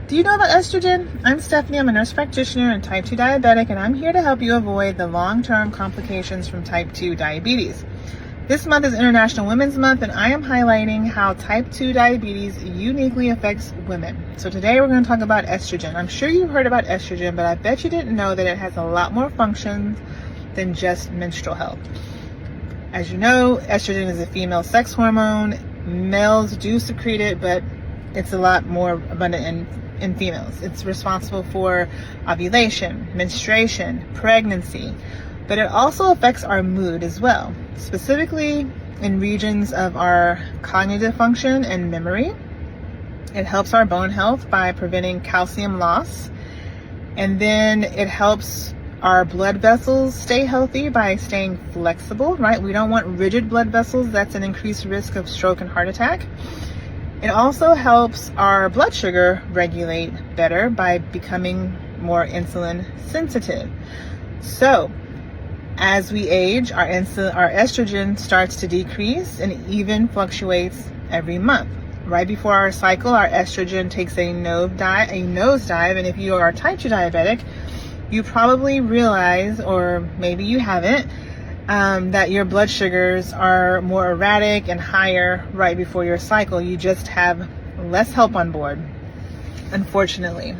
Do you know about estrogen? I'm Stephanie. I'm a nurse practitioner and type 2 diabetic, and I'm here to help you avoid the long-term complications from type 2 diabetes. This month is International Women's Month, and I am highlighting how type 2 diabetes uniquely affects women. So today we're going to talk about estrogen. I'm sure you've heard about estrogen, but I bet you didn't know that it has a lot more functions than just menstrual health. As you know, estrogen is a female sex hormone. Males do secrete it, but it's a lot more abundant in females. It's responsible for ovulation, menstruation, pregnancy, but it also affects our mood as well, specifically in regions of our cognitive function and memory. It helps our bone health by preventing calcium loss, and then it helps our blood vessels stay healthy by staying flexible, right? We don't want rigid blood vessels. That's an increased risk of stroke and heart attack. It also helps our blood sugar regulate better by becoming more insulin sensitive. So as we age, our estrogen starts to decrease and even fluctuates every month. Right before our cycle, our estrogen takes a nosedive, and if you are type 2 diabetic, you probably realize, or maybe you haven't, that your blood sugars are more erratic and higher right before your cycle. You just have less help on board, unfortunately.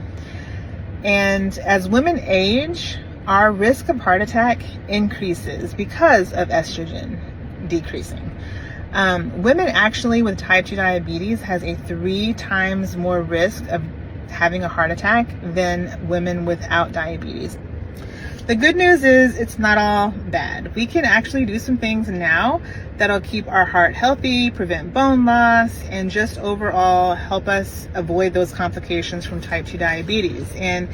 And as women age, our risk of heart attack increases because of estrogen decreasing. Women actually with type 2 diabetes has a 3 times more risk of having a heart attack than women without diabetes. The good news is it's not all bad. We can actually do some things now that'll keep our heart healthy, prevent bone loss, and just overall help us avoid those complications from type 2 diabetes. And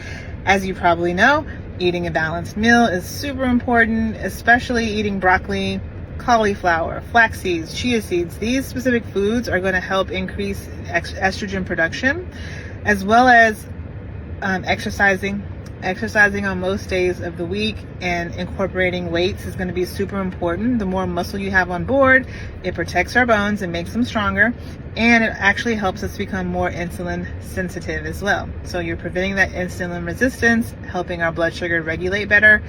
as you probably know, eating a balanced meal is super important, especially eating broccoli, cauliflower, flax seeds, chia seeds. These specific foods are going to help increase estrogen production, as well as exercising on most days of the week, and incorporating weights is going to be super important. The more muscle you have on board, it protects our bones and makes them stronger, and it actually helps us become more insulin sensitive as well. So you're preventing that insulin resistance, helping our blood sugar regulate better,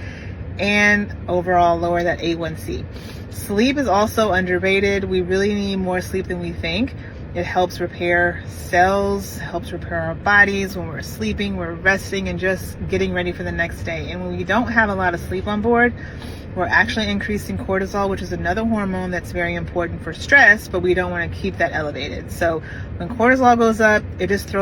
and overall lower that A1C. Sleep is also underrated. We really need more sleep than we think. It helps repair cells, helps repair our bodies. When we're sleeping, we're resting and just getting ready for the next day. And when we don't have a lot of sleep on board, we're actually increasing cortisol, which is another hormone that's very important for stress, but we don't want to keep that elevated. So when cortisol goes up, it just throws